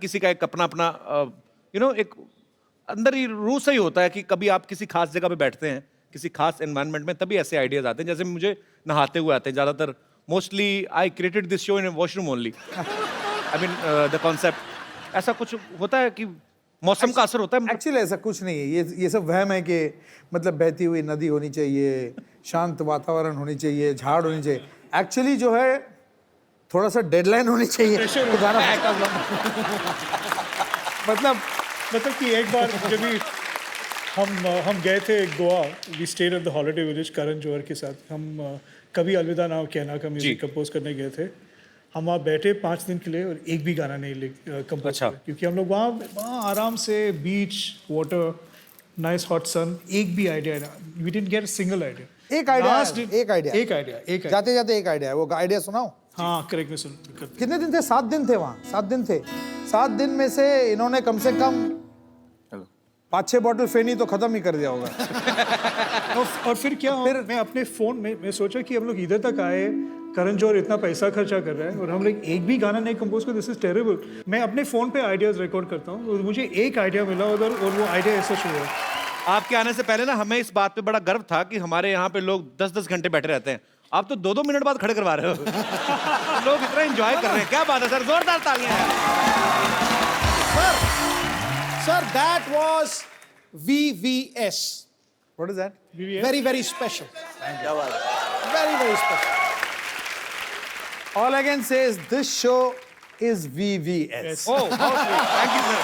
किसी का एक अपना अपना एक अंदर ही रूह से ही होता है कि कभी आप किसी खास जगह पे बैठते हैं किसी खास एनवायरनमेंट में तभी ऐसे आइडियाज आते हैं जैसे मुझे नहाते हुए आते हैं ज़्यादातर mostly I created this show in washroom only I mean the concept ऐसा कुछ होता है कि मौसम का असर होता है एक्चुअली ऐसा कुछ नहीं है, ये सब वहम है कि मतलब बहती हुई नदी होनी चाहिए, शांत वातावरण होनी चाहिए, झाड़ होनी चाहिए। एक्चुअली जो है थोड़ा सा डेडलाइन होनी चाहिए तो गाना मतलब कि एक बार जब भी हम गए थे Goa, we stayed at the holiday village Karan Johar के साथ। हम कभी अलविदा ना कहना का म्यूजिक कंपोज करने गए थे। हम वहाँ बैठे 5 दिन के लिए और एक भी गाना नहीं कंपोज किया क्योंकि हम लोग वहाँ आराम से beach water nice hot sun, एक भी idea we didn't get a single idea. एक आइडिया जाते जाते एक आइडिया है, वो आइडिया सुनाओ। हाँ करेक्ट, मैं सुन। कितने दिन थे? 7 दिन थे वहाँ, 7 दिन थे। 7 दिन में से इन्होंने कम से कम 5-6 बॉटल फेनी तो खत्म ही कर दिया होगा। और फिर क्या, फिर मैं अपने फोन में मैं सोचा कि हम लोग इधर तक आए, करण जौहर इतना पैसा खर्चा कर रहा है और हम लोग एक भी गाना नहीं कंपोज कर, दिस इज टेरेबल। मैं अपने फोन पे आइडियाज रिकॉर्ड करता हूँ और मुझे एक आइडिया मिला उधर और वो आइडिया ऐसा शुरू हुआ। आपके आने से पहले ना हमें इस बात पे बड़ा गर्व था कि हमारे यहाँ पे लोग 10-10 घंटे बैठे रहते हैं, आप तो 2-2 मिनट बाद खड़े करवा रहे हो। लोग इतना एंजॉय कर रहे हैं, क्या बात है सर, जोरदार तालियां हैं। Sir, that was VVS. What is that? VVS? Very, very special. Very, very special. All I can say is this show is VVS. Oh, thank you sir.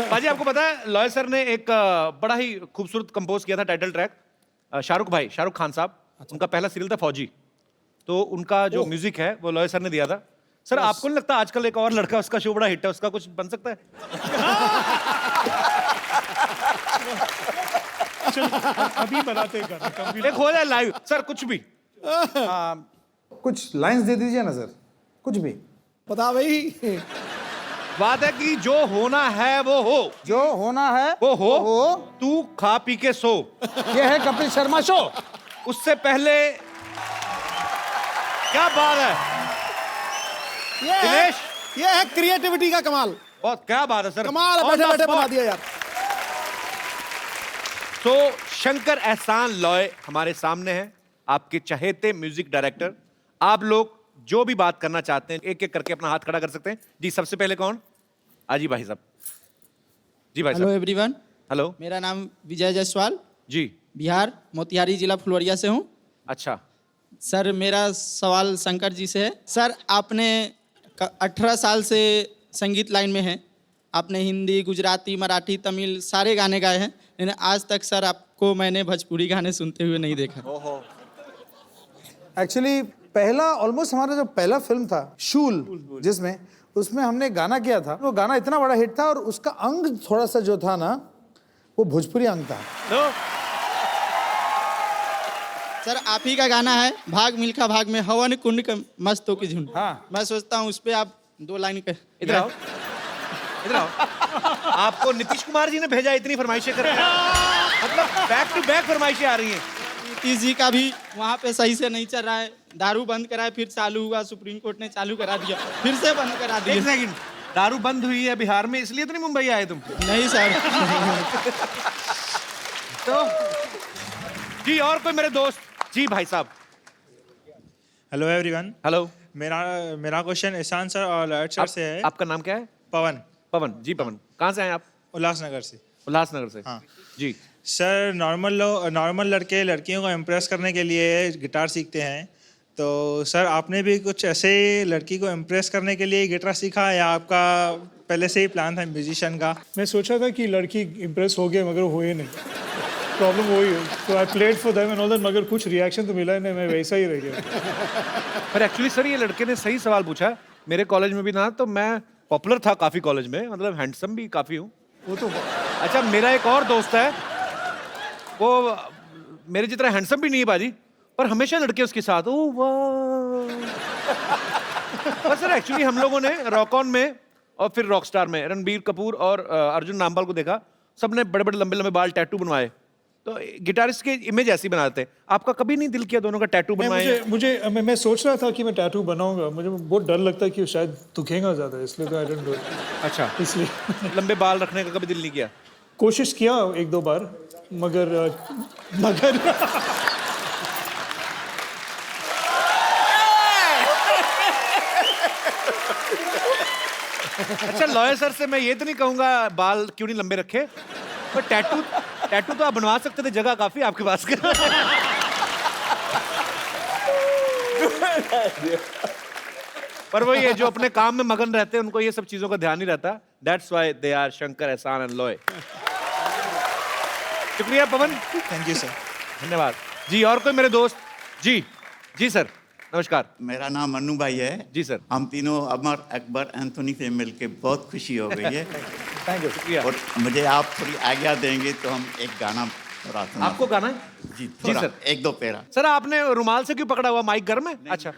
बाजी आपको पता है लॉय सर ने एक बड़ा ही खूबसूरत कंपोज किया था टाइटल ट्रैक, शाहरुख खान साहब, उनका पहला सीरियल था फौजी, तो उनका जो म्यूजिक है वो लॉय सर ने दिया था। सर आपको नहीं लगता आजकल एक और लड़का उसका शो बड़ा हिट है, उसका कुछ बन सकता है? अभी बनाते हैं, एक हो जाए लाइव सर, कुछ भी कुछ लाइंस दे दीजिए ना सर, कुछ भी। बता भाई, बात है कि जो होना है वो हो, जो होना है वो हो, तू खा पी के सो। ये है कपिल शर्मा शो। उससे पहले क्या बात है दिनेश, ये है क्रिएटिविटी का कमाल। बहुत क्या बात है सर, कमाल बैठे बैठे बना दिया यार। तो शंकर एहसान लॉय हमारे सामने हैं, आपके चहेते म्यूजिक डायरेक्टर। आप लोग जो भी बात करना चाहते हैं एक एक करके अपना हाथ खड़ा कर सकते हैं। जी सबसे पहले कौन? आजी भाई साहब। जी भाई साहब। Hello everyone. हेलो, मेरा नाम विजय जायसवाल, जी बिहार मोतिहारी जिला फुलवरिया से हूँ। अच्छा सर मेरा सवाल शंकर जी से है। सर आपने 18 साल से संगीत लाइन में हैं, आपने हिंदी, गुजराती, मराठी, तमिल सारे गाने गाए हैं, लेकिन आज तक सर आपको मैंने भोजपुरी गाने सुनते हुए नहीं देखा। एक्चुअली पहला ऑलमोस्ट हमारा जो पहला फिल्म था शूल, जिसमें उसमें हमने गाना किया था, वो गाना इतना बड़ा हिट था और उसका अंग थोड़ा सा जो था ना वो भोजपुरी अंग था। सर आप ही का गाना है भाग मिल्खा भाग में हवन कुंड के मस्तों की झुंड। हाँ। मैं सोचता हूँ उस पर आप 2 लाइन कर। इधर आओ, इधर आओ। आपको नीतीश कुमार जी ने भेजा इतनी फरमाइशें कर रहे हैं, मतलब बैक टू बैक फरमाइशें आ रही हैं। नीतीश जी का भी वहाँ पे सही से नहीं चल रहा है, दारू बंद कराए फिर चालू हुआ, सुप्रीम कोर्ट ने चालू करा दिया, फिर से बंद करा दिया। एक सेकंड, दारू बंद हुई है बिहार में, इसलिए तो नहीं मुंबई आए तुम? नहीं सर। तो जी और कोई मेरे दोस्त? जी भाई साहब। Hello everyone. हेलो, मेरा क्वेश्चन ईशान सर और लॉयड सर से है। आपका नाम क्या है? पवन। पवन जी। पवन कहाँ से आए आप? उल्लासनगर से। उल्लासनगर से। हाँ जी सर, नॉर्मल लड़के लड़कियों को इम्प्रेस करने के लिए गिटार सीखते हैं, तो सर आपने भी कुछ ऐसे लड़की को इम्प्रेस करने के लिए गिटार सीखा या आपका पहले से ही प्लान था म्यूजिशियन का? मैं सोचा था कि लड़की इम्प्रेस हो गए मगर हुए नहीं, प्रॉब्लम वही है। तो I played for them and all that, मगर कुछ रिएक्शन तो मिला नहीं, मैं वैसा ही रह गया। पर एक्चुअली सर ये लड़के ने सही सवाल पूछा। मेरे कॉलेज में भी ना तो मैं पॉपुलर था काफी कॉलेज में, मतलब हैंडसम भी काफी हूँ वो तो। अच्छा मेरा एक और दोस्त है, वो मेरे जितना हैंडसम भी नहीं है बाजी, पर हमेशा लड़के उसके साथ। ओह वाह। पर सर एक्चुअली हम लोगों ने रॉक ऑन में और फिर रॉकस्टार में रणबीर कपूर और अर्जुन नामपाल को देखा, सबने बड़े बड़े लंबे लंबे बाल टैटू बनवाए, तो गिटारिस्ट की इमेज ऐसी बनाते हैं। आपका कभी नहीं दिल किया दोनों का टैटू बनवाए? मैं सोच रहा था कि मैं टैटू बनाऊंगा, मुझे बहुत डर लगता है कि शायद दुखेगा ज़्यादा, इसलिए तो आई डोंट डू इट। अच्छा, इसलिए लंबे बाल रखने का कभी दिल नहीं किया? कोशिश किया 1-2 बार, मगर अच्छा, लॉयर सर से मैं ये तो नहीं कहूंगा बाल क्यों नहीं लंबे रखे, पर टैटू तो आप बनवा सकते थे, जगह काफी आपके पास। पर वही है, जो अपने काम में मगन रहते हैं उनको ये सब चीजों का ध्यान नहीं रहता। That's why they are Shankar, Ehsaan and Loy. शुक्रिया पवन। Thank you sir. धन्यवाद जी। और कोई मेरे दोस्त? जी जी सर, नमस्कार। मेरा नाम अनु भाई है जी सर। हम तीनों अमर अकबर एंथोनी से मिलके बहुत खुशी हो गई है। थैंक यू, शुक्रिया। और मुझे आप थोड़ी आज्ञा देंगे तो हम एक गाना थोड़ा सुना। आपको गाना है? जी जी थोड़ा, सर। 1-2 पेरा। सर आपने रुमाल से क्यों पकड़ा हुआ? माइक गर्म है? अच्छा।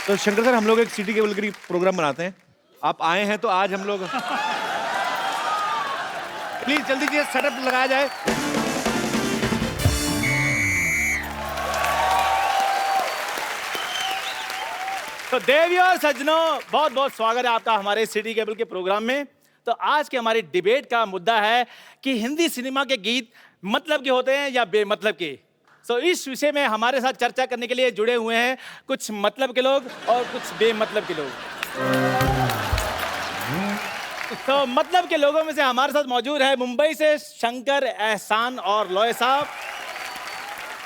तो शंकर सर, हम लोग एक सिटी केबल की प्रोग्राम बनाते हैं, आप आए हैं तो आज हम लोग प्लीज जल्दी से सेटअप लगाया जाए। तो देवियों और सज्जनों, बहुत बहुत स्वागत है आपका हमारे सिटी केबल के प्रोग्राम में। तो आज के हमारी डिबेट का मुद्दा है कि हिंदी सिनेमा के गीत मतलब के होते हैं या बेमतलब के। सो इस विषय में हमारे साथ चर्चा करने के लिए जुड़े हुए हैं कुछ मतलब के लोग और कुछ बेमतलब के लोग। तो मतलब के लोगों में से हमारे साथ मौजूद है मुंबई से शंकर, एहसान और लॉय साहब।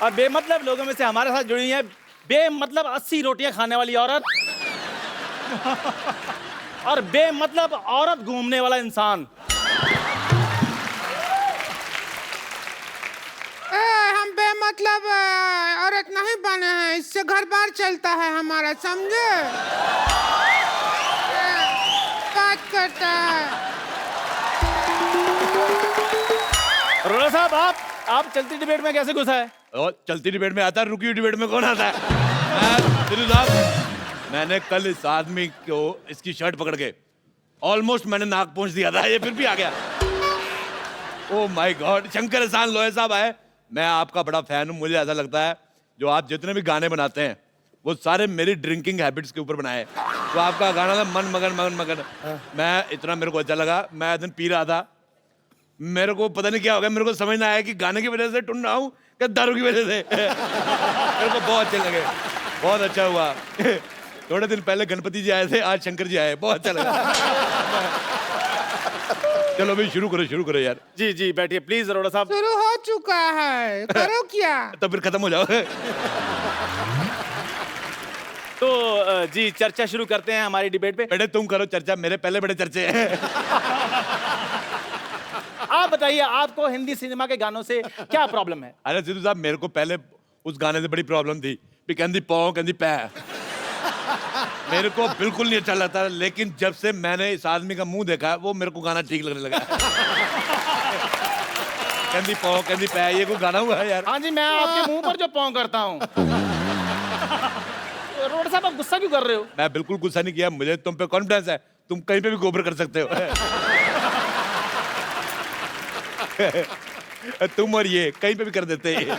और बेमतलब लोगों में से हमारे साथ जुड़ी है बेमतलब 80 रोटियां खाने वाली औरत और बेमतलब औरत घूमने वाला इंसान। हम बेमतलब औरत नहीं बने हैं, इससे घर बार चलता है हमारा, समझे? बात करता है। अरोड़ा साहब, आप चलती डिबेट में कैसे घुसा है? और चलती डिबेट में आता है, रुकी हुई डिबेट में कौन आता है? दिलू साहब, मैंने कल इस आदमी को इसकी शर्ट पकड़ के ऑलमोस्ट मैंने नाक पहुंच दिया था, ये फिर भी आ गया। ओह माय गॉड, शंकर, एहसान, लॉय साहब आए। मैं आपका बड़ा फैन हूँ। मुझे ऐसा लगता है जो आप जितने भी गाने बनाते हैं वो सारे मेरी ड्रिंकिंग हैबिट्स के ऊपर बनाए। तो आपका गाना था मन मगन मन मगन, मैं इतना मेरे को अच्छा लगा। मैं एक दिन पी रहा था, मेरे को पता नहीं क्या हो गया, मेरे को समझ ना आया कि गाने की वजह से टुन रहा हूँ क्या दारू की वजह से। मेरे को बहुत अच्छे लगे, बहुत अच्छा हुआ। थोड़े दिन पहले गणपति जी आए थे, आज शंकर जी आए, बहुत अच्छा लगा। चलो भाई शुरू करो यार। जी जी बैठिए प्लीज अरोड़ा साहब। शुरू हो चुका है, करो क्या? तो फिर खत्म हो जाओ। तो जी चर्चा शुरू करते हैं हमारी डिबेट पे। बेटे तुम करो चर्चा, मेरे पहले बड़े चर्चे हैं। आप बताइए, आपको हिंदी सिनेमा के गानों से क्या प्रॉब्लम है? अरे सिद्धू साहब, मेरे को पहले उस गाने से बड़ी प्रॉब्लम थी भी कहती पौ कहती पै, मेरे को बिल्कुल नहीं अच्छा लगता। लेकिन जब से मैंने इस आदमी का मुंह देखा वो मेरे को गाना ठीक लगने लगा। कहती पौ कहती पै, ये कोई गाना हुआ है यार? हाँ जी, मैं आपके मुंह पर जो पौ करता हूँ। अरोड़ा साहब, आप गुस्सा क्यों कर रहे हो? मैं बिल्कुल गुस्सा नहीं किया, मुझे तुम पे कॉन्फिडेंस है, तुम कहीं पे भी गोबर कर सकते हो। तुम और ये कहीं पे भी कर देते हैं।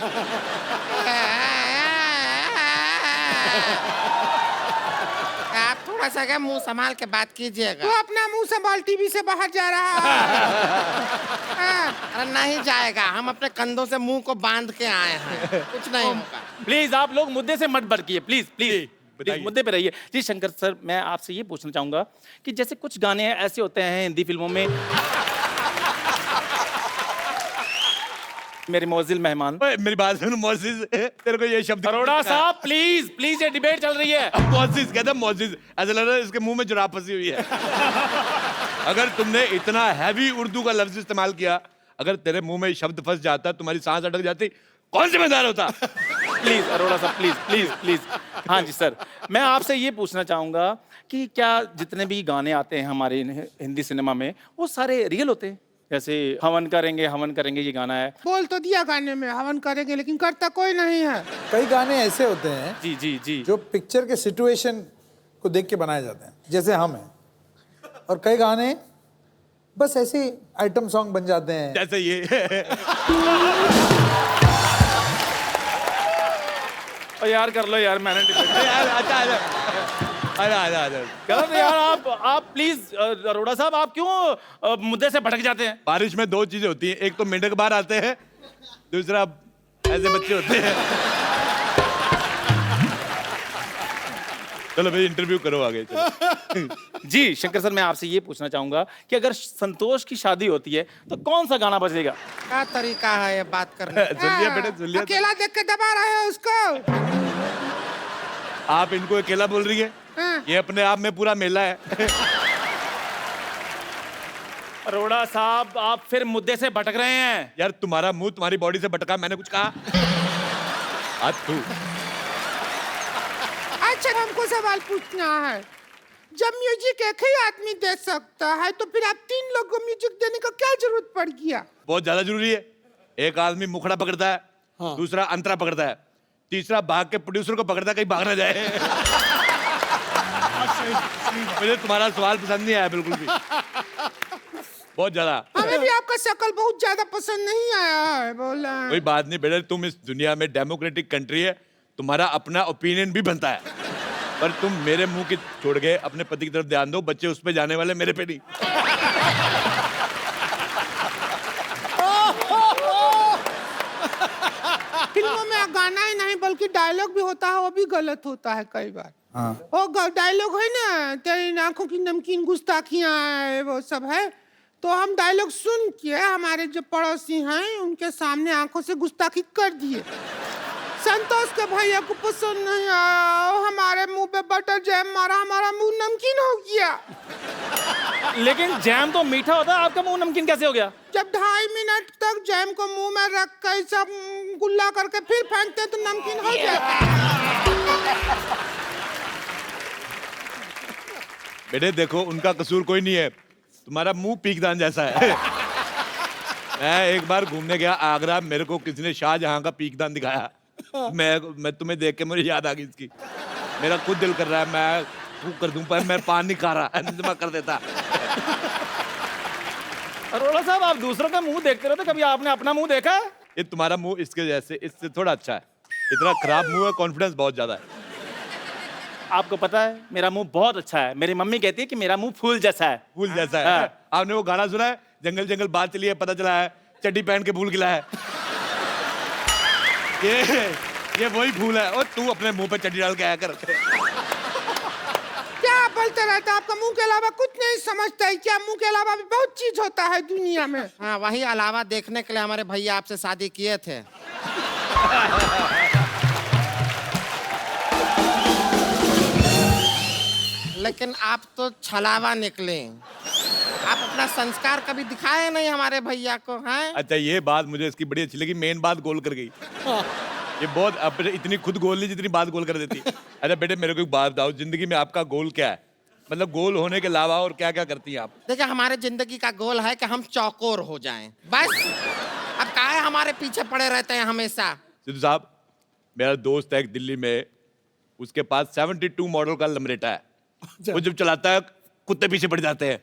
आप थोड़ा सा क्या मुंह संभाल के बात कीजिएगा। तो अपना मुंह संभाल, टीवी से बाहर जा रहा है। अरे नहीं जाएगा, हम अपने कंधों से मुंह को बांध के आए हैं, कुछ नहीं होगा। प्लीज आप लोग मुद्दे से मत भटकिए, प्लीज प्लीज बताइए। मुद्दे पे रहिए। जी शंकर सर, मैं आपसे ये पूछना चाहूंगा कि जैसे कुछ गाने ऐसे होते हैं हिंदी फिल्मों में, मेरे मोजिल मेहमान। ओए, मेरी बात सुन मोजिज, तेरे को ये शब्द अरोड़ा साहब प्लीज प्लीज, ये डिबेट चल रही है। मोजिज कहता है, मोजिज ऐसा लग रहा है इसके मुंह में जुराब फंसी हुई है। अगर तुमने इतना हैवी उर्दू का लफ्ज इस्तेमाल किया, अगर तेरे मुंह में शब्द फंस जाता, तुम्हारी सांस अटक जाती, कौन जिम्मेदार होता? प्लीज अरोड़ा साहब, प्लीज प्लीज प्लीज। हाँ जी सर, मैं आपसे ये पूछना चाहूंगा कि क्या जितने भी गाने आते हैं हमारे हिंदी सिनेमा में वो सारे रियल होते हैं? जैसे हवन करेंगे ये गाना है। बोल तो दिया गाने में हवन करेंगे, लेकिन करता कोई नहीं है। कई गाने ऐसे होते हैं जी जी जी, जो पिक्चर के सिचुएशन को देख के बनाए जाते हैं, जैसे हम हैं। और कई गाने बस ऐसे आइटम सॉन्ग बन जाते हैं। जैसे ये और यार कर लो यार, मैंने यार अच्छा आजा गलत यार। आप प्लीज अरोड़ा साहब, आप क्यों मुद्दे से भटक जाते हैं? बारिश में दो चीजें होती हैं, एक तो मेंढक बाहर आते हैं, दूसरा ऐसे बच्चे होते हैं। चलो भाई इंटरव्यू करो आगे चलो। जी शंकर सर, मैं आपसे ये पूछना चाहूंगा कि अगर संतोष की शादी होती है तो कौन सा गाना बजेगा? क्या तरीका है ये बात करने का? सुन लिया बेटे, सुन लिया। अकेला देख के दबा रहे हो उसको। आप इनको अकेला बोल रही है? ये अपने आप में पूरा मेला है। अरोड़ा साहब, आप फिर मुद्दे से भटक रहे हैं। यार तुम्हारा मुंह तुम्हारी बॉडी से भटका, मैंने कुछ कहा? आज तू अच्छा, हमको सवाल पूछना है। जब म्यूजिक एक ही आदमी दे सकता है तो फिर आप 3 लोगों को म्यूजिक देने का क्या जरूरत पड़ गया? बहुत ज्यादा जरूरी है। एक आदमी मुखड़ा पकड़ता है, दूसरा अंतरा पकड़ता है, तीसरा भाग के प्रोड्यूसर को पकड़ता है कहीं भाग ना जाए। मुझे तुम्हारा सवाल पसंद नहीं आया बिल्कुल भी, बहुत ज्यादा। हमें भी आपका शक्ल बहुत ज्यादा पसंद नहीं आया है, बोला। कोई बात नहीं बेटे, तुम इस दुनिया में डेमोक्रेटिक कंट्री है, तुम्हारा अपना ओपिनियन भी बनता है, पर तुम मेरे मुंह की छोड़ के अपने पति की तरफ ध्यान दो। बच्चे उस पे जाने वाले, मेरे पे नहीं। फिल्मों में गाना ही नहीं बल्कि डायलॉग भी होता है, वो भी गलत होता है कई बार। वो डायलॉग है ना, तेरी आंखों की नमकीन गुस्ताखियां है, वो सब है। तो हम डायलॉग सुन के हमारे जो पड़ोसी हैं उनके सामने आंखों से गुस्ताखी कर दिए। संतोष के भैया को पसंद नहीं आया, हमारे मुंह पे बटर जैम मारा, हमारा मुंह नमकीन हो गया। लेकिन जैम तो मीठा होता है, आपका मुंह नमकीन कैसे हो गया? जब 2.5 मिनट तक जैम को मुंह में रख कर सब गुल्ला करके फिर फेंकते तो नमकीन हो जाता। बेटे देखो, उनका कसूर कोई नहीं है, तुम्हारा मुंह पीकदान जैसा है। मैं एक बार घूमने गया आगरा, मेरे को किसी ने शाहजहां का पीकदान दिखाया। मैं तुम्हें देख के मुझे याद आ गई इसकी। मेरा खुद दिल कर रहा है मैं फूंक कर दूं, पर मैं पान नहीं खा रहा, निजमा कर देता। अरोड़ा साहब, आप दूसरों का मुंह देखते रहते, कभी आपने अपना मुंह देखा है? ये तुम्हारा मुंह इसके जैसे, इससे थोड़ा अच्छा है। इतना खराब मुंह है, कॉन्फिडेंस बहुत ज्यादा है। आपको पता है मेरा मुंह बहुत अच्छा है। मेरी मम्मी कहती है कि मेरा मुंह फूल जैसा है। फूल जैसा है। आपने वो गाना सुना है, जंगल जंगल बात चली है, पता चला है चड्डी पहन के फूल खिला है। ये वही फूल है। और तू अपने मुंह पे चड्डी डाल के आया कर। क्या बोलते रहता, आपका मुंह के अलावा कुछ नहीं समझता है क्या? मुंह के अलावा भी बहुत चीज होता है दुनिया में। हाँ, वही अलावा देखने के लिए हमारे भैया आपसे शादी किए थे। लेकिन आप तो छलावा निकले। आप अपना संस्कार कभी दिखाए नहीं हमारे भैया को, हैं? अच्छा, ये बात मुझे इसकी बड़ी अच्छी लगी, मेन बात गोल कर गई। ये बहुत इतनी खुद गोल नहीं जितनी बात गोल कर देती। अच्छा बेटे, मेरे को एक बात बताओ, जिंदगी में आपका गोल क्या है? मतलब गोल होने के अलावा और क्या क्या करती हैं आप? देखिए, हमारे जिंदगी का गोल है कि हम चौकोर हो जाएं, बस। अब काहे हमारे पीछे पड़े रहते हैं हमेशा? सिद्धू साहब, मेरा दोस्त है एक दिल्ली में, उसके पास 72 मॉडल का लमरेटा है। वो जब चलाता है कुत्ते पीछे पड़ जाते हैं।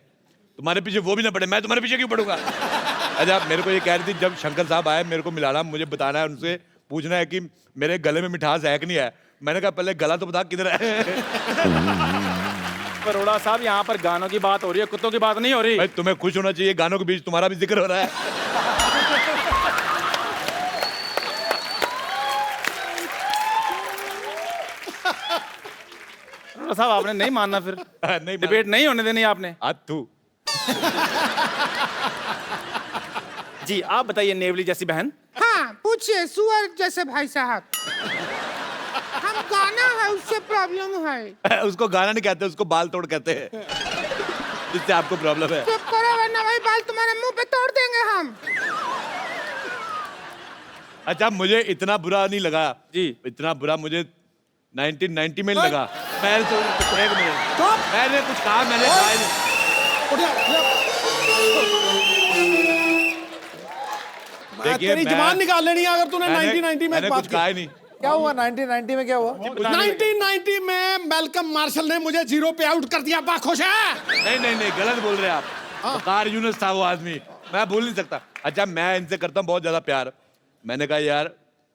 तुम्हारे पीछे वो भी ना पड़े, मैं तुम्हारे पीछे क्यों पड़ूंगा? अच्छा, मेरे को ये कह रही थी, जब शंकर साहब आए मेरे को मिलाना, मुझे बताना है, उनसे पूछना है कि मेरे गले में मिठास है कि नहीं है। मैंने कहा पहले गला तो बता किधर है। अरोड़ा साहब, यहाँ पर गानों की बात हो रही है, कुत्तों की बात नहीं हो रही। भाई तुम्हें खुश होना चाहिए, गानों के बीच तुम्हारा भी जिक्र हो रहा है। अरोड़ा साहब, आपने नहीं मानना फिर? नहीं, डिबेट नहीं होने देनी आपने। आज तू जी आप बताइए, नेवली जैसी बहन। हाँ, पूछिए सुअर जैसे भाई साहब। हम गाना है उससे प्रॉब्लम है। उसको गाना नहीं कहते, उसको बाल तोड़ कहते हैं, जिससे आपको प्रॉब्लम है। चुप करो वरना वही बाल तुम्हारे मुंह पे तोड़ देंगे हम। अच्छा, मुझे इतना बुरा नहीं लगा जी। इतना बुरा मुझे 1990 में लगा। मैंने तो एक मिनट, मैंने कुछ कहा, मैंने कहा ही नहीं। देखिए, तेरी जबान निकाल लेनी है अगर तूने 1990 में मैंने बात कुछ कहा ही नहीं। क्या हुआ 1990 में? क्या हुआ? 1990 में मेलकम मार्शल ने मुझे 0 पे आउट कर दिया। बा खुश है? नहीं, गलत बोल रहे हैं आप। वकार यूनुस था वो आदमी, मैं भूल नहीं सकता। अच्छा मैं इनसे करता हूँ बहुत ज्यादा प्यार, मैंने कहा यार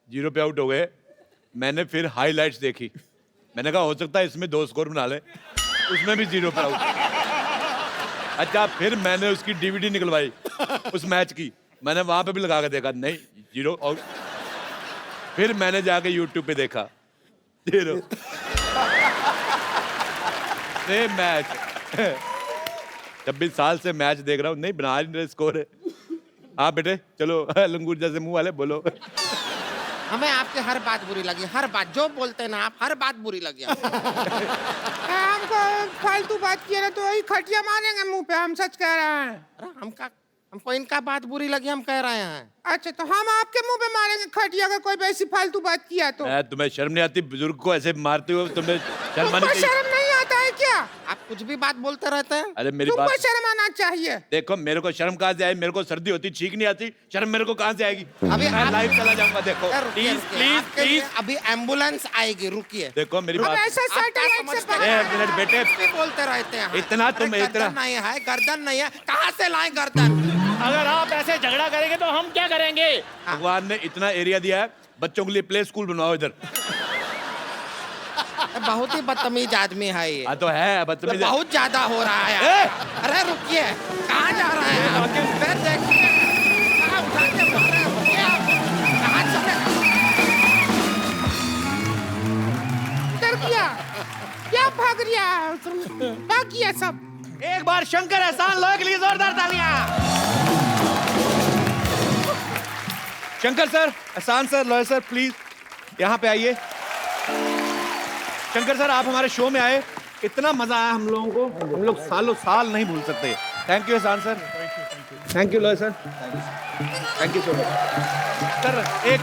0 पे आउट हो गए, मैंने फिर हाईलाइट्स देखी, मैंने कहा हो सकता है इसमें 2 स्कोर बना ले, उसमें भी 0 पे आउट। अच्छा फिर मैंने उसकी डीवीडी निकलवाई उस मैच की, मैंने वहां पे भी लगा के देखा, नहीं 0 आउट। फिर मैंने जाके यूट्यूब पे देखा 0 सेम मैच। 26 साल से मैच देख रहा हूँ, नहीं बना नहीं रहे स्कोर है। हाँ बेटे चलो लंगूर जैसे मुंह वाले बोलो। हमें आपकी हर बात बुरी लगी, हर बात जो बोलते हैं ना आप, हर बात बुरी लगी हमको फालतू बात किया ना तो वही खटिया मारेंगे मुंह पे, हम सच कह रहे हैं। अरे हमको इनका बात बुरी लगी, हम कह रहे हैं। अच्छा तो हम आपके मुंह पे मारेंगे खटिया अगर कोई ऐसी फालतू बात किया तो? तुम्हें शर्म नहीं आती बुजुर्ग को ऐसे मारते हो? तुम्हें शर्म आनी तुमको चाहिए। शर्म नहीं आता है क्या? आप कुछ भी बात बोलते रहते हैं। अरे मेरी तुमको बात शर्म आना चाहिए। देखो, मेरे को शर्म कहाँ से आई? मेरे को सर्दी होती छींक नहीं आती, शर्म मेरे को कहाँ से आएगी? अभी मैं आप- लाइव चला जाऊंगा। देखो प्लीज प्लीज आपके लिए प्लीज अभी एम्बुलेंस आएगी, रुकिए। देखो मेरी अब बात। ऐसा आप क्या सैटेलाइट से समझते बात- हैं? एक मिनट बेटे, कुछ भी बोलते रहते हैं। इतना तुम अरे इतना- गर्दन नहीं है, गर्दन नहीं है, कहाँ से लाएं गर्दन? अगर आप ऐसे झगड़ा करेंगे तो हम क्या करेंगे? भगवान ने इतना एरिया दिया है, बच्चों के लिए प्ले स्कूल बनवाओ इधर। बहुत ही बदतमीज आदमी है ये। हाँ तो है बदतमीज। बहुत ज्यादा हो रहा है। ए! अरे रुकिए, कहाँ जा रहे हैं आप? फिर देखिए, कहाँ उठा के मार रहे हैं? रुकिए आप। कहाँ चले? डर गया क्या? भाग रिया भाग गया सब। एक बार शंकर एहसान लो के लिए जोरदार तालियां। शंकर सर, एहसान सर, लॉयर सर, प्लीज यहाँ पे आइए। शंकर सर आप हमारे शो में आए, इतना मजा आया हम लोगों को, हम लोग सालों साल नहीं भूल सकते। थैंक यू एहसान sir. Thank you lawyer sir. Thank you so much sir. एक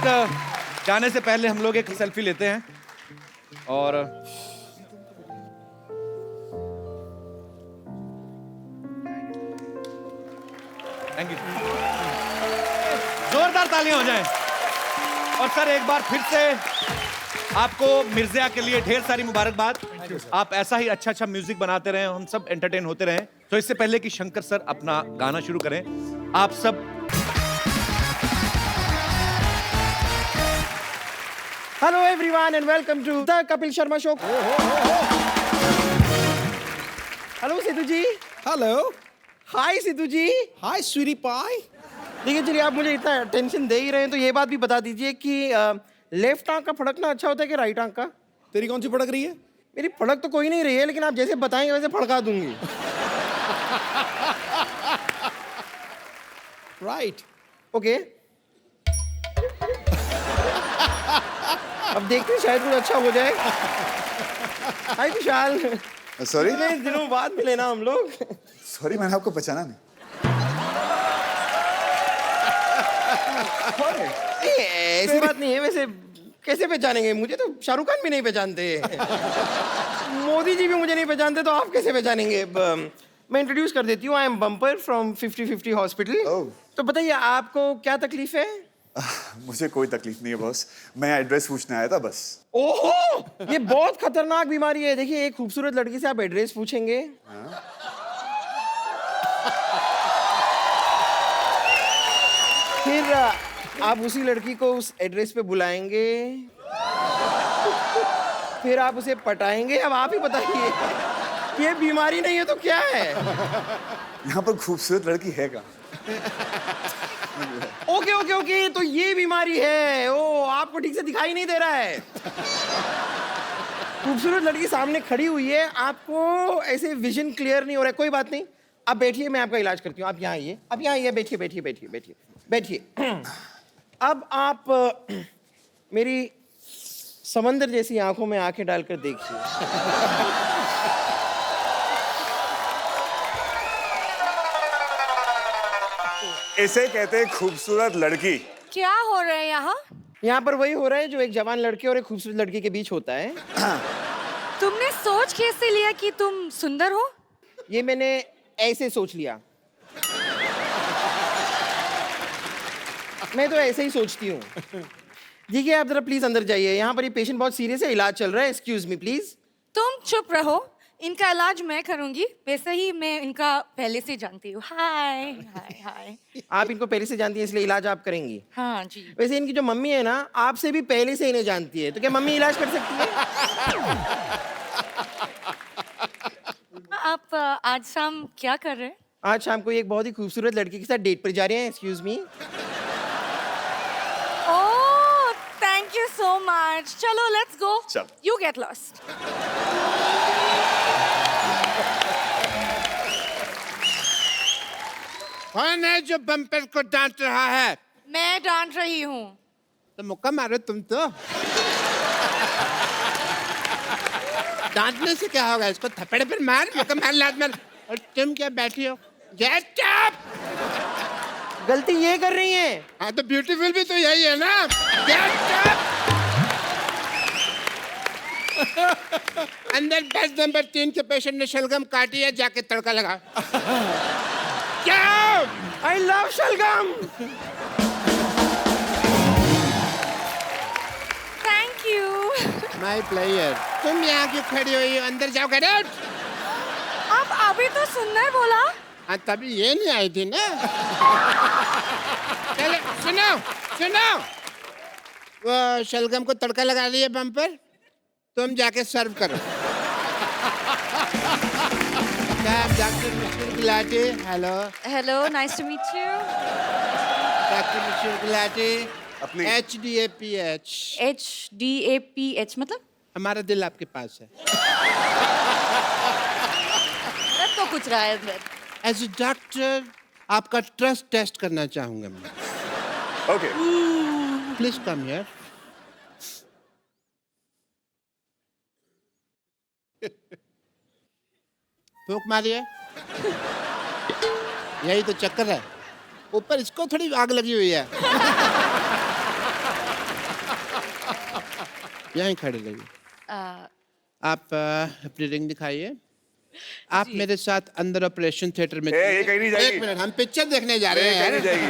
जाने से पहले हम लोग एक सेल्फी लेते हैं और थैंक यू। जोरदार तालियां हो जाएं। और सर एक बार फिर से आपको मिर्ज़ा के लिए ढेर सारी मुबारकबाद। आप ऐसा ही अच्छा अच्छा म्यूजिक बनाते रहें, हम सब एंटरटेन होते रहें। तो इससे पहले कि शंकर सर अपना गाना शुरू करें, आप सब hello everyone and welcome to the Kapil Sharma show. Hello Sidhu ji. Hello. Hi Sidhu ji. Hi sweetie pie. देखिए चलिए, आप मुझे इतना टेंशन दे ही रहे हैं तो ये बात भी बता दीजिए कि लेफ्ट आंख का फड़कना अच्छा होता है कि राइट आंख का? तेरी कौन सी फड़क रही है? मेरी फड़क तो कोई नहीं रही है, लेकिन आप जैसे बताएंगे वैसे फड़का दूंगी। राइट। ओके। अब देखते हैं, शायद कुछ अच्छा हो जाए। हाय विशाल। सॉरी इतने दिनों बाद मिले ना हम लोग। सॉरी, मैंने आपको पहचाना नहीं। ऐसी बात नहीं है, वैसे कैसे पहचानेंगे? मुझे तो शाहरुख खान भी नहीं पहचानते। मोदी जी भी मुझे नहीं पहचानते, तो आप कैसे पहचानेंगे? मैं इंट्रोड्यूस कर देती हूँ। I am bumper from 50-50 hospital. तो बताइए आपको क्या तकलीफ है? मुझे कोई तकलीफ नहीं है बॉस, मैं एड्रेस पूछने आया था बस। ओहो, ये बहुत खतरनाक बीमारी है। देखिए, एक खूबसूरत लड़की से आप एड्रेस पूछेंगे, फिर आप उसी लड़की को उस एड्रेस पे बुलाएंगे, फिर आप उसे पटाएंगे। अब आप ही बताइए, ये बीमारी नहीं है तो क्या है? यहाँ पर खूबसूरत लड़की है कहाँ? ओके ओके ओके, तो ये बीमारी है। ओ, आपको ठीक से दिखाई नहीं दे रहा है। खूबसूरत लड़की सामने खड़ी हुई है, आपको ऐसे विजन क्लियर नहीं हो रहा है। कोई बात नहीं, आप बैठिए, मैं आपका इलाज करती हूँ। आप यहाँ आइए, आप यहाँ आइए, बैठिए बैठिए बैठिए बैठिए बैठिए। अब आप मेरी समंदर जैसी आंखों में आंखें डालकर देखिए। इसे कहते हैं खूबसूरत लड़की। क्या हो रहा है यहाँ? यहाँ पर वही हो रहा है जो एक जवान लड़के और एक खूबसूरत लड़की के बीच होता है। तुमने सोच कैसे लिया कि तुम सुंदर हो? ये मैंने ऐसे सोच लिया। मैं तो ऐसे ही सोचती हूँ। देखिए, आप जरा प्लीज अंदर जाइए। यहाँ पर ये पेशेंट बहुत सीरियस है, इलाज चल रहा है। Excuse me please. तुम चुप रहो, इनका इलाज मैं करूंगी, वैसे ही मैं इनका पहले से जानती हूँ। हाय हाय हाय। आप इनको पहले से जानती हैं इसलिए इलाज आप करेंगी। हाँ जी। वैसे इनकी जो मम्मी है ना, आपसे भी पहले से इन्हें जानती है, तो क्या मम्मी इलाज कर सकती है? आप आज शाम क्या कर रहे हैं? आज शाम को एक बहुत ही खूबसूरत लड़की के साथ डेट पर जा रहे हैं। Excuse me. Oh, thank you so much. चलो लेट्स गो। चल। You get lost. कौन है जो बम्पर को डांट रहा है? मैं डांट रही हूँ। तो मुक्का मारो तुम तो। डांटने से क्या होगा? इसको थप्पड़ पर मार, मुक्का मार, लात मार। और तुम क्या बैठी हो? Get up! गलती ये कर रही हैं। हाँ तो ब्यूटीफुल भी तो यही है ना। Get up! अंदर बेड नंबर 3 के पेशेंट ने शलगम काटी है, जाके तड़का लगा। क्या? आई लव शलगम। Thank you. My player. तुम यहाँ क्यों खड़ी हुई हो? अंदर जाओ, गेट आउट। आप अभी तो सुंदर बोला। हाँ तभी ये नहीं आई थी ना। चलो सुनो सुनो, वो शलगम को तड़का लगा लिया बम्पर, तुम जाके सर्व करो। Doctor mister Gulati. Hello hello, nice to meet you. Doctor mister Gulati. अपनी HDAPH। HDAPH मतलब? हमारा दिल आपके पास है। मतलब तो कुछ रहा है अंदर। एज ए डॉक्टर आपका ट्रस्ट टेस्ट करना चाहूंगा मैं। Okay please come here. फूंक मारिए। यही तो चक्कर है, ऊपर इसको थोड़ी आग लगी हुई है। यहीं खड़े रहिए। आप अपनी रिंग दिखाइए। आप मेरे साथ अंदर ऑपरेशन थिएटर में। ये कहीं नहीं जाएगी। एक मिनट, हम पिक्चर देखने जा रहे ये कहीं नहीं हैं। जाएगी।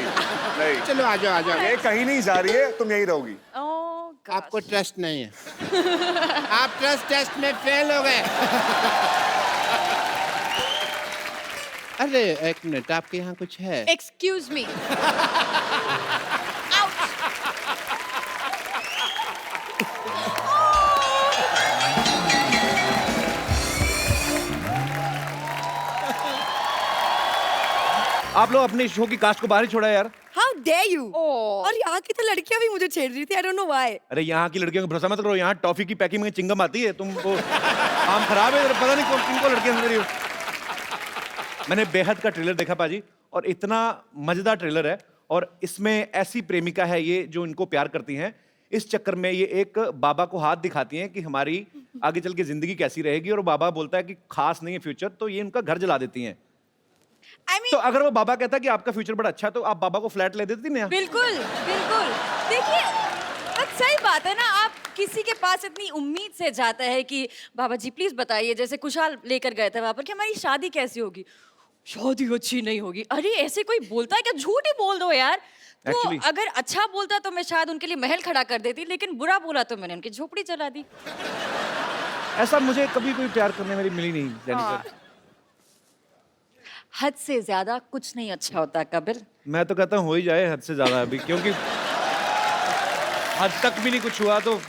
नहीं, चलो आ जाओ आ जाओ। ये कहीं नहीं जा रही है, तुम यहीं रहोगी। ओह, आपको ट्रस्ट नहीं है। आप ट्रस्ट टेस्ट में फेल हो गए। अरे एक मिनट, आपके यहाँ कुछ है? Excuse me. आप लोग अपने शो की कास्ट को बाहर ही छोड़ा यार। How dare you. और यहाँ की तो लड़कियां भी मुझे छेड़ रही थी। I don't know why. अरे यहाँ की लड़कियों को भरोसा मत करो, यहाँ टॉफी की पैकिंग में चिंगम आती है। तुम वो काम खराब है, पता नहीं कौन किनको लड़कियां समझ रही हो। मैंने बेहद का ट्रेलर देखा पाजी, और इतना मजेदार ट्रेलर है। और इसमें ऐसी प्रेमिका है ये जो इनको प्यार करती हैं। इस चक्कर में ये एक बाबा को हाथ दिखाती हैं कि हमारी आगे चल के जिंदगी कैसी रहेगी, और वो बाबा बोलता है कि खास नहीं है फ्यूचर, तो ये उनका घर जला देती हैं। तो अगर वो बाबा कहता है कि आपका फ्यूचर बड़ा अच्छा है, तो आप बाबा को फ्लैट ले देती ना? बिल्कुल बिल्कुल। देखिए, बस सही बात है ना, आप किसी के पास इतनी उम्मीद से जाते हैं कि बाबा जी प्लीज बताइए, जैसे कुशाल लेकर गए थे वहां पर कि हमारी शादी कैसी होगी। शादी अच्छी नहीं होगी। अरे ऐसे कोई बोलता है क्या? झूठ ही बोल दो यार। तो Actually, अगर अच्छा बोलता तो मैं शायद उनके लिए महल खड़ा कर देती, लेकिन बुरा बोला तो मैंने उनकी झोपड़ी जला दी। ऐसा मुझे कभी कोई प्यार करने वाली मिली नहीं जेनिफर। हद से ज्यादा कुछ नहीं अच्छा होता कबिर। मैं तो कहता हूँ हो ही जाए हद से ज्यादा अभी, क्योंकि हद तक भी नहीं कुछ हुआ। तो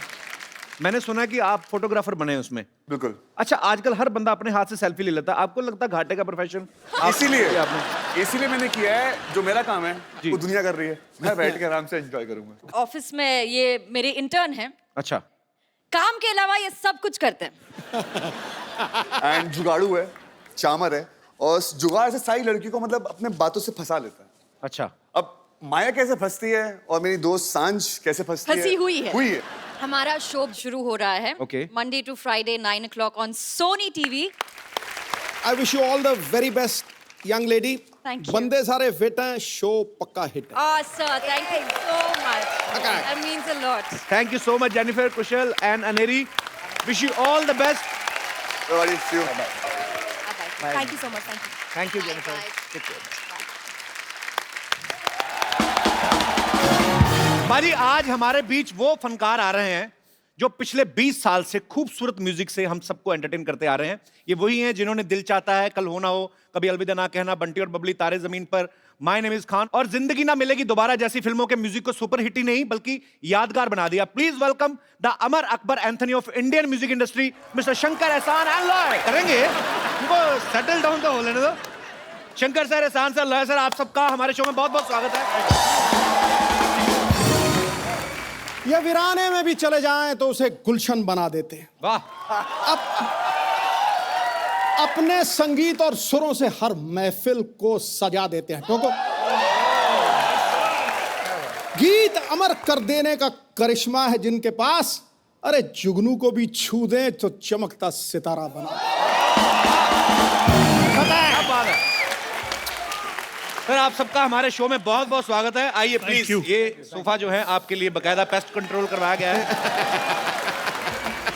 मैंने सुना कि आप फोटोग्राफर बने हैं उसमें। बिल्कुल। अच्छा, आजकल हर बंदा अपने हाथ से सेल्फी ले लेता है। आपको लगता है घाटे का प्रोफेशन? इसीलिए मैंने किया है। जो मेरा काम है वो दुनिया कर रही है, मैं बैठ के आराम से एंजॉय करूंगा। ऑफिस में ये मेरे इंटर्न हैं। अच्छा। काम के अलावा ये सब कुछ करते हैं। एंड जुगाड़ू है, चामर है, और जुगाड़ से सारी लड़की को मतलब अपने बातों से फंसा लेता है। अच्छा। अब माया कैसे फंसती है और मेरी दोस्त सांझ कैसे फंसती है? फंसी हुई है। हमारा शो शुरू हो रहा है Monday to Friday 9 o'clock on Sony TV. I wish you all the very best young lady. Thank you. बंदे सारे फिट हैं, शो पक्का हिट है। Sir, thank you so much. That means a lot. Thank you so much, Jennifer, Kushal, and Aneri. Wish you all the best. Bye. Thank you so much. Thank you. Thank you, Jennifer. Take care. बाजी, आज हमारे बीच वो फनकार आ रहे हैं जो पिछले 20 साल से खूबसूरत म्यूजिक से हम सबको एंटरटेन करते आ रहे हैं। ये वही हैं जिन्होंने दिल चाहता है, कल हो ना हो, कभी अलविदा ना कहना, बंटी और बबली, तारे जमीन पर, माय नेम इज खान और जिंदगी ना मिलेगी दोबारा जैसी फिल्मों के म्यूजिक को सुपर हिट ही नहीं बल्कि यादगार बना दिया। Please welcome the Amar Akbar Anthony of Indian music industry, mister Shankar Ehsaan and Loy. करेंगे उनको सेटल डाउन तो हो लेने दो। शंकर सर, एहसान सर, लॉय सर, आप सबका हमारे शो में बहुत बहुत स्वागत है। ये वीराने में भी चले जाएं तो उसे गुलशन बना देते हैं। वाह। अपने संगीत और सुरों से हर महफिल को सजा देते हैं। टोको गीत अमर कर देने का करिश्मा है जिनके पास, अरे जुगनू को भी छू दें तो चमकता सितारा बना। सर, आप सबका हमारे शो में बहुत बहुत स्वागत है। आइए प्लीज, ये सोफा जो है आपके लिए बकायदा पेस्ट कंट्रोल करवाया गया है।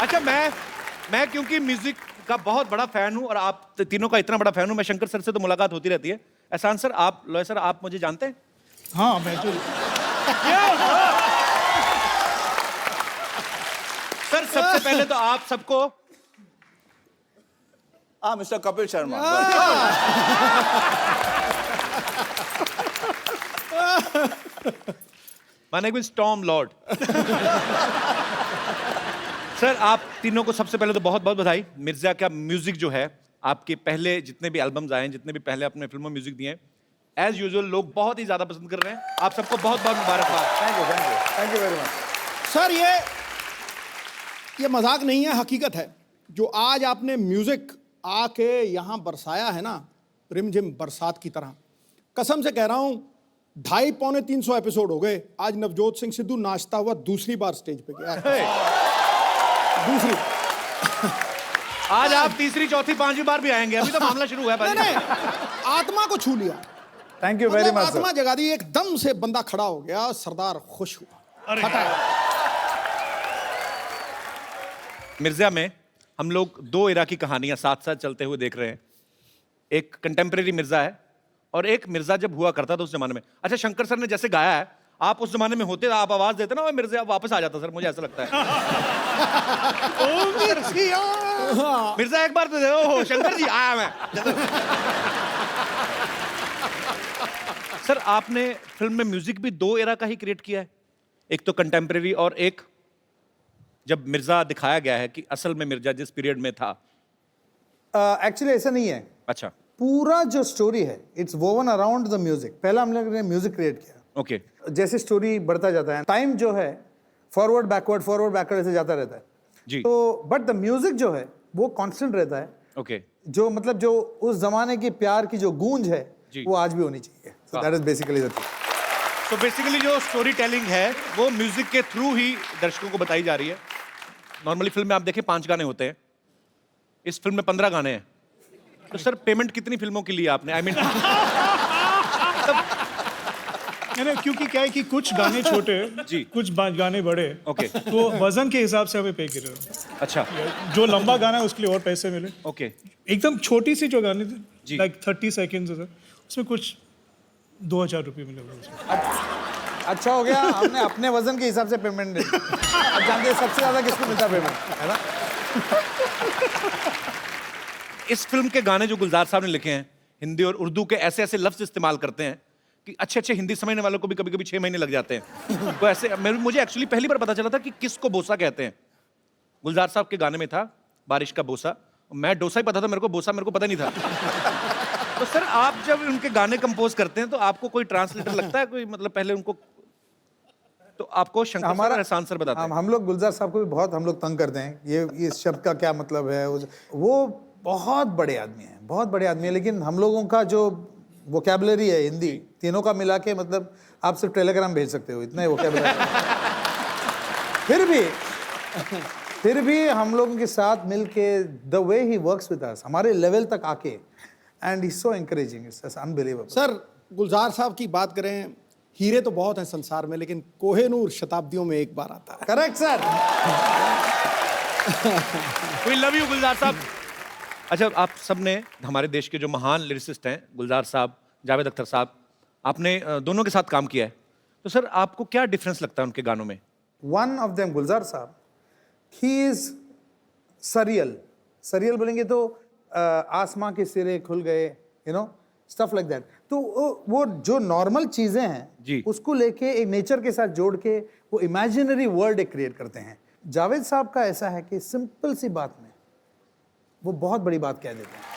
अच्छा, मैं क्योंकि म्यूजिक का बहुत बड़ा फैन हूं और आप तीनों का इतना बड़ा फैन हूं, मैं शंकर सर से तो मुलाकात होती रहती है। एहसान सर, आप, लॉय सर, आप मुझे जानते हैं? हाँ, मैं तो सर, सबसे पहले तो आप सबको mister Kapil Sharma. My name is Tom Lord। Sir, आप तीनों को सबसे पहले तो बहुत बहुत बधाई। मिर्जा का म्यूजिक जो है, आपके पहले जितने भी एल्बम्स आए हैं, जितने भी पहले अपने फिल्मों में म्यूजिक दिए हैं, एज यूजुअल लोग बहुत ही ज्यादा पसंद कर रहे हैं। आप सबको बहुत बहुत मुबारकबाद। Thank you very much. Sir, ये मजाक नहीं है, हकीकत है। जो आज आपने म्यूजिक आके यहाँ बरसाया है ना, रिमझिम बरसात की तरह, कसम से कह रहा हूँ 250-300 एपिसोड हो गए, आज नवजोत सिंह सिद्धू नाचता हुआ दूसरी बार स्टेज पे गया। दूसरी आज आप तीसरी, चौथी, पांचवी बार भी आएंगे। अभी तो मामला शुरू हुआ है भाई। नहीं, आत्मा को छू लिया। Thank you very much. आत्मा जगा दी, एकदम से बंदा खड़ा हो गया, सरदार खुश हुआ। मिर्जा में हम लोग दो इरा की कहानियां साथ साथ चलते हुए देख रहे हैं। एक कंटेम्प्रेरी मिर्जा है और एक मिर्जा जब हुआ करता था उस जमाने में। अच्छा, शंकर सर ने जैसे गाया है, आप उस जमाने में होते, आप आवाज देते ना, वो मिर्जा वापस आ जाता सर, मुझे ऐसा लगता है। मिर्जा एक बार तो दे। ओहो शंकर जी, आया मैं। सर, आपने फिल्म में म्यूजिक भी दो एरा का ही क्रिएट किया है, एक तो कंटेम्प्रेरी और एक जब मिर्जा दिखाया गया है कि असल में मिर्जा जिस पीरियड में था। एक्चुअली ऐसा नहीं है। अच्छा, पूरा जो स्टोरी है, it's woven around the music. पहला हम लोग ने म्यूजिक क्रिएट किया। ओके। जैसे स्टोरी बढ़ता जाता है, टाइम जो है फॉरवर्ड बैकवर्ड ऐसे जाता रहता है जी। तो बट द म्यूजिक जो है वो कांस्टेंट रहता है। ओके। जो मतलब जो उस जमाने की प्यार की जो गूंज है वो आज भी होनी चाहिए। So that is basically the thing. तो बेसिकली जो स्टोरी टेलिंग है वो म्यूजिक के थ्रू ही दर्शकों को बताई जा रही है। नॉर्मली फिल्म में आप देखें 5 गाने होते हैं, इस फिल्म में 15 गाने हैं। तो सर, पेमेंट कितनी फिल्मों की ली आपने? आई मीन नहीं, क्योंकि क्या है कि कुछ गाने छोटे जी, कुछ गाने बड़े। ओके। तो वजन के हिसाब से हमें पे कर रहे हो। अच्छा, जो लंबा गाना है उसके लिए और पैसे मिले। ओके। एकदम छोटी सी जो गाने जी। थे, लाइक 30 सेकेंड्स, उसमें कुछ 2000 रुपये मिले। अच्छा हो गया, हमने अपने वजन के हिसाब से पेमेंट दी। अब जानते हैं सबसे ज्यादा किसको मिलता पेमेंट, है ना? इस फिल्म के गाने जो गुलजार साहब ने लिखे हैं, हिंदी और उर्दू के ऐसे ऐसे लफ्ज इस्तेमाल करते हैं कि अच्छे अच्छे हिंदी समझने वालों को भी कभी कभी 6 महीने लग जाते हैं। तो ऐसे मुझे एक्चुअली पहली बार पता चला था कि किसको बोसा कहते हैं। गुलजार साहब के गाने में था बारिश का बोसा, मैं डोसा ही पता था, मेरे को बोसा मेरे को पता नहीं था। तो सर, आप जब उनके गाने कंपोज करते हैं तो आपको कोई ट्रांसलेटर लगता है, कोई मतलब पहले उनको, तो आपको शंकर सर और एहसान सर बताते हैं? हम लोग गुलजार साहब को भी बहुत हम लोग तंग करते हैं, ये इस शब्द का क्या मतलब है। वो बहुत बड़े आदमी हैं, बहुत बड़े आदमी हैं, लेकिन हम लोगों का जो वोकैबुलरी है हिंदी तीनों का मिला के, मतलब आप सिर्फ टेलीग्राम भेज सकते हो, इतना ही वोकैबुलरी। फिर भी हम लोगों के साथ मिलके the way he works with us, हमारे लेवल तक आके, and he so encouraging, it's unbelievable. Sir, Gulzar sahab की बात करें, हीरे तो बहुत हैं संसार में, लेकिन कोहेनूर शताब्दियों में एक बार आता है। Correct sir. We love you Gulzar sahab. अच्छा, आप सब ने हमारे देश के जो महान लिरिसिस्ट हैं, गुलजार साहब, जावेद अख्तर साहब, आपने दोनों के साथ काम किया है, तो सर आपको क्या डिफरेंस लगता है उनके गानों में? वन ऑफ देम, गुलजार साहब, ही इज सरियल। सरियल बोलेंगे तो आसमां के सिरे खुल गए, you know, stuff like that. तो वो जो नॉर्मल चीजें हैं उसको लेके एक नेचर के साथ जोड़ के वो इमेजिनरी वर्ल्ड एक क्रिएट करते हैं। जावेद साहब का ऐसा है कि सिंपल सी बात में वो बहुत बड़ी बात कह देते हैं।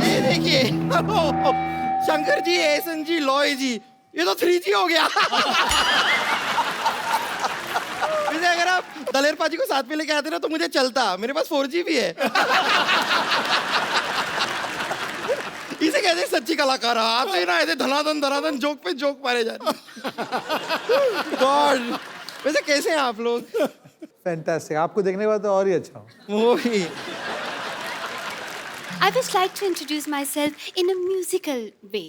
ये देखिए, शंकर जी, एहसन जी, लॉय जी, ये तो 3G हो गया। वैसे अगर आप दलेर पाजी को साथ में लेके आते ना तो मुझे चलता, मेरे पास 4G भी है। इसे कहते हैं सच्ची कलाकार। आप तो ना ऐसे धनाधन जोक पे जोक मारे जा रहे। गॉड, वैसे कैसे हैं आप लोग? फैंटास्टिक। आपको देखने के बाद तो और ही अच्छा हो। वो ही। I would like to introduce myself in a musical way.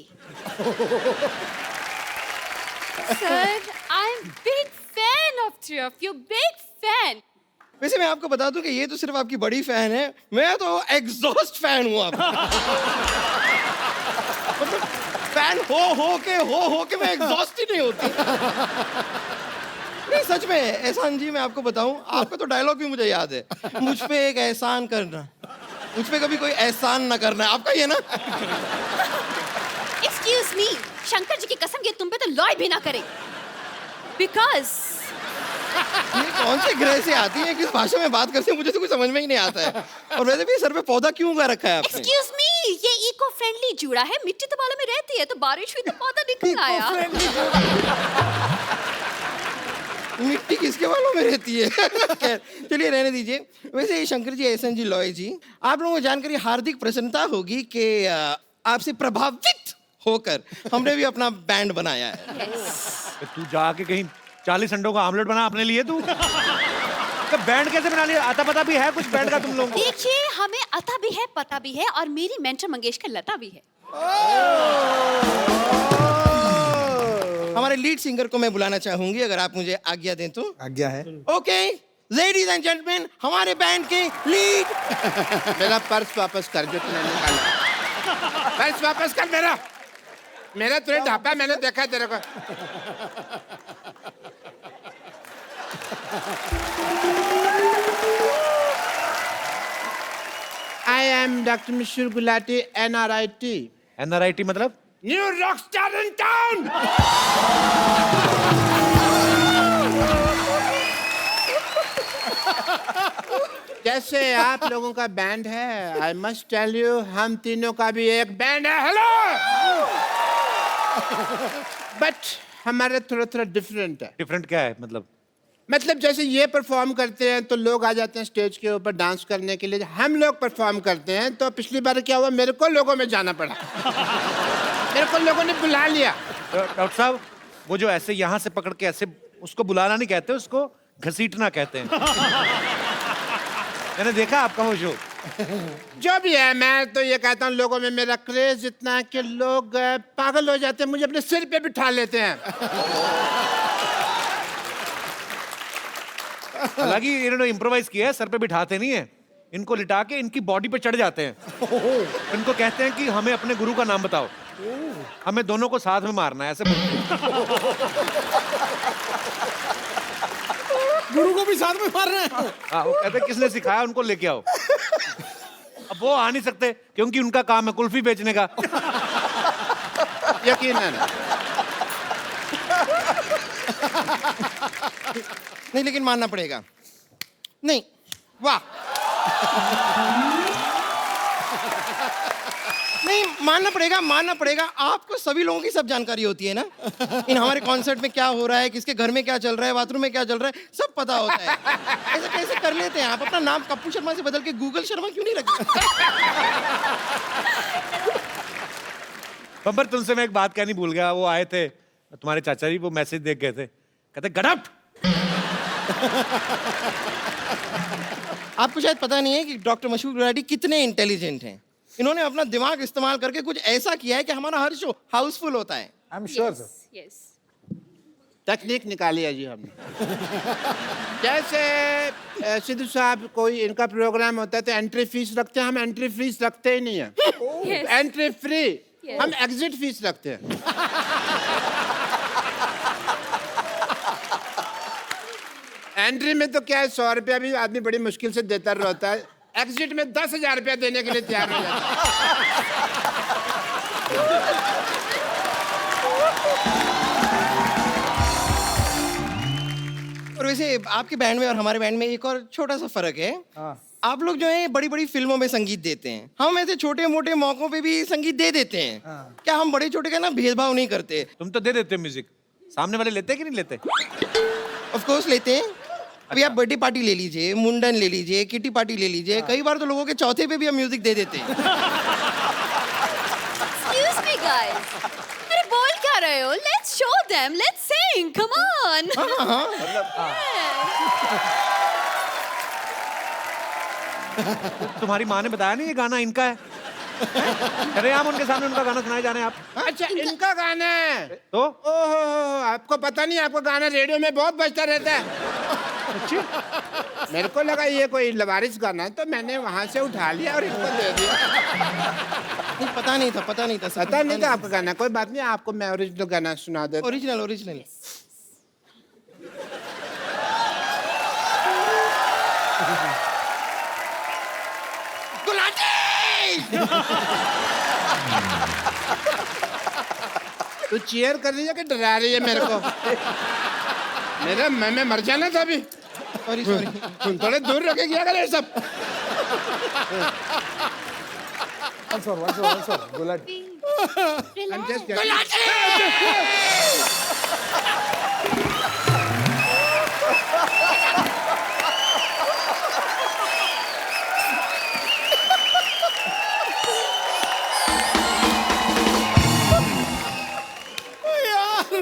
Sir, I'm big fan of three of you, big fan. वैसे मैं आपको बता दूं कि ये तो सिर्फ आपकी बड़ी फैन है, मैं तो एग्जॉस्ट फैन हूँ आपका। मतलब फैन हो के मैं एग्जॉस्ट ही नहीं होती। नहीं सच में एहसान जी, मैं आपको बताऊं, आपका तो डायलॉग भी मुझे याद है, मुझ पे एक एहसान करना, मुझ पे कभी कोई एहसान ना करना, आपका ये ना। Excuse me, शंकर जी की कसम ये तुम पे तो लॉय भी ना करे। Because ये कौन से ग्रह से आती है, किस भाषा में बात करते हैं, मुझे तो कुछ समझ में ही नहीं आता है। और वैसे भी सर पे पौधा क्यों उगा रखा है आपने? Excuse me, ये इको फ्रेंडली जूड़ा है, मिट्टी तो बालों में रहती है, तो बारिश हुई तो पौधा निकल आया। मिट्टी किसके बालों में रहती है? खैर चलिए रहने दीजिए। वैसे ये शंकर जी, एहसन जी, लॉय जी, आप लोगों को जानकर हार्दिक प्रसन्नता होगी कि आपसे प्रभावित होकर हमने भी अपना बैंड बनाया है। तू जाके कहीं 40 अंडों का आमलेट बना अपने लिए तू। तो बैंड कैसे बना लिया? आता पता भी है कुछ बैंड का तुम लोगों को? देखिए, हमें अता भी है, पता भी है, और मेरी मेंटर मंगेशकर लता भी है। हमारे लीड सिंगर को मैं बुलाना चाहूंगी, अगर आप मुझे आज्ञा दें तो। आज्ञा है। ओके, लेडीज एंड जेंटलमैन, हमारे बैंड के लीड। मेरा पर्स वापस कर जो तूने निकाला। पर्स वापस कर मेरा। मेरा तुझे ढापा, मैंने देखा तेरे को। I am Dr. Mishur Gulati, NRIT. NRIT मतलब? New rockstar in town. जैसे आप लोगों का बैंड है, I must tell you, हम तीनों का भी एक बैंड है। हेलो। बट हमारा थोड़ा डिफरेंट है। डिफरेंट क्या है मतलब? मतलब जैसे ये परफॉर्म करते हैं तो लोग आ जाते हैं स्टेज के ऊपर डांस करने के लिए, हम लोग परफॉर्म करते हैं तो पिछली बार क्या हुआ, मेरे को लोगों में जाना पड़ा। मेरे को लोगों ने बुला लिया। डॉक्टर साहब, वो जो ऐसे यहाँ से पकड़ के ऐसे, उसको बुलाना नहीं कहते, उसको घसीटना कहते हैं। मैंने देखा आपका वो शो। जो भी है, मैं तो ये कहता हूँ लोगों में मेरा क्रेज इतना है कि लोग पागल हो जाते हैं, मुझे अपने सिर पे बिठा लेते हैं। हालांकि इन्होंने इम्प्रोवाइज किया है, सर पे बिठाते नहीं है, इनको लिटा के इनकी बॉडी पे चढ़ जाते हैं। इनको कहते हैं कि हमें अपने गुरु का नाम बताओ, हमें दोनों को साथ में मारना है, ऐसे गुरु को भी साथ में मार रहे हैं। हाँ, वो कहते हैं किसने सिखाया, उनको लेके आओ। अब वो आ नहीं सकते क्योंकि उनका काम है कुल्फी बेचने का। यकीनन। नहीं लेकिन मानना पड़ेगा। नहीं, वाह। नहीं, मानना पड़ेगा। आपको सभी लोगों की सब जानकारी होती है ना। इन हमारे कॉन्सर्ट में क्या हो रहा है, किसके घर में क्या चल रहा है, बाथरूम में क्या चल रहा है, सब पता होता है। ऐसे कैसे कर लेते हैं आप? अपना नाम कप्पू शर्मा से बदल के गूगल शर्मा क्यों नहीं रखते? बब्बर, तुमसे मैं एक बात कहनी भूल गया। वो आए थे तुम्हारे चाचा जी, वो मैसेज देख गए थे, कहते गड़प। आपको शायद पता नहीं है कि डॉक्टर मशहूर गुलाटी कितने इंटेलिजेंट हैं। इन्होंने अपना दिमाग इस्तेमाल करके कुछ ऐसा किया है कि हमारा हर शो हाउसफुल होता है। I am sure sir. Yes. Technique निकाली है जी हमने। जैसे सिद्धू साहब कोई इनका प्रोग्राम होता है तो एंट्री फीस रखते हैं, हम एंट्री फीस रखते ही नहीं है। एंट्री फ्री, हम एग्जिट फीस रखते हैं। एंट्री में तो क्या है, 100 रुपया भी आदमी बड़ी मुश्किल से देता रहता है, एग्जिट में 10,000 रुपया देने के लिए तैयार हो जाता है। और वैसे आपके बैंड में और हमारे बैंड में एक और छोटा सा फर्क है। आप लोग जो है बड़ी बड़ी फिल्मों में संगीत देते हैं, हम ऐसे छोटे मोटे मौकों पे भी संगीत दे देते हैं। क्या हम बड़े छोटे का ना भेदभाव नहीं करते? तुम तो दे देते हो म्यूजिक, सामने वाले लेते कि नहीं लेते? ऑफ कोर्स लेते हैं। अभी आप बर्थडे पार्टी ले लीजिए, मुंडन ले लीजिए, किटी पार्टी ले लीजिए, कई बार तो लोगों के चौथे पे भी हम म्यूजिक दे देते हैं। Excuse me, guys. अरे बोल क्या रहे हो? Let's show them. Let's sing. Come on. तुम्हारी माँ ने बताया नहीं ये गाना इनका है? अरे आप उनके सामने उनका गाना सुनाए जा रहे हैं आप। अच्छा, इनका गाना है तो? ओहो, आपको पता नहीं, आपको गाना रेडियो में बहुत बजता रहता है। मेरे को लगा ये कोई लवारिस गाना है तो मैंने वहां से उठा लिया और इनको दे दिया। पता नहीं था पता नहीं था आपका गाना। कोई बात नहीं, आपको मैं ओरिजिनल गाना सुना देता। ओरिजिनल तू चीयर कर रही है कि डरा रही है मेरे को? मेरा मैं मर जाना था अभी। सॉरी तुम थोड़े दूर रखे क्या करे सब। Once more. Gulati. I'm just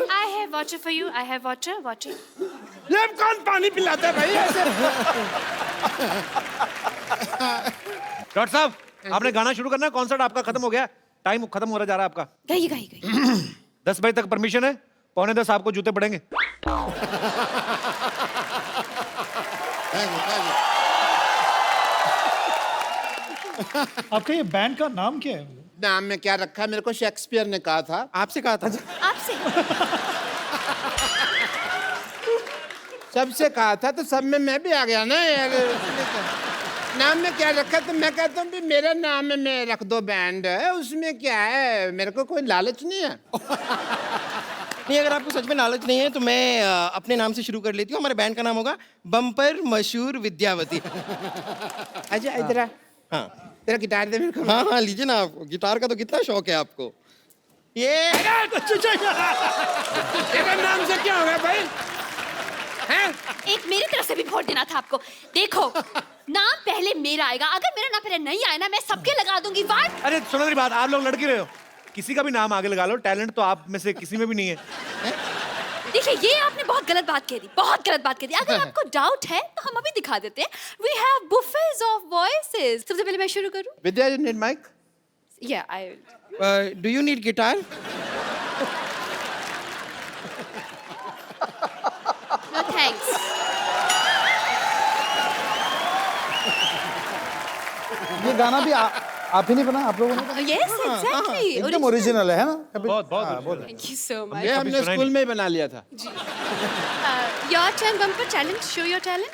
I have water for you. I have water. ये कौन पानी पिलाता है भाई ऐसे? डॉक्टर साहब, आपने गाना शुरू करना है, कॉन्सर्ट आपका खत्म हो गया, टाइम खत्म हो रहा जा रहा है आपका। गाइए 10 बजे तक परमिशन है, 9:45 आपको जूते पड़ेंगे। आपका ये बैंड का नाम क्या है? नाम में क्या रखा है, मेरे को शेक्सपियर ने कहा था। आपसे कहा था? आपसे। सबसे कहा था तो सब में मैं भी आ गया ना यार। नाम में क्या रखा, तो मैं कहता हूँ भी मेरा नाम में रख दो बैंड है, उसमें क्या है, मेरे को कोई लालच नहीं है। नहीं, अगर आपको सच में लालच नहीं है तो मैं अपने नाम से शुरू कर लेती हूँ। हमारे बैंड का नाम होगा बम्पर मशहूर विद्यावती। अच्छा इधर आ। हाँ, तेरा गिटार दे मेरे को। हाँ लीजिए ना, आपको गिटार का तो कितना शौक है आपको। ये तेरा नाम से क्या होगा भाई? हैं? एक मेरी तरफ से भी वोट देना था आपको। देखो, नाम पहले मेरा आएगा, अगर मेरा नाम पहले नहीं आया ना, मैं सबके लगा दूंगी वाट। अरे सुनो मेरी बात, आप लोग लड़के रहे हो, किसी का भी नाम आगे लगा लो, टैलेंट तो आप में से किसी में भी नहीं है। देखिए, ये आपने बहुत गलत बात कह दी, बहुत गलत बात कह दी। अगर आपको डाउट है तो हम अभी दिखा देते हैं। We have buffets of voices. सबसे पहले मैं शुरू करूं? विद्या, you need mic? Yeah, I will. Do you need guitar? No thanks. ये गाना भी आप ही ने बना, आप लोगों ने? Yes, exactly. एकदम ओरिजिनल है ना? बहुत Thank you so much. ये हमने स्कूल में ही बना लिया था। Your turn, Bumper. Challenge. Show your talent.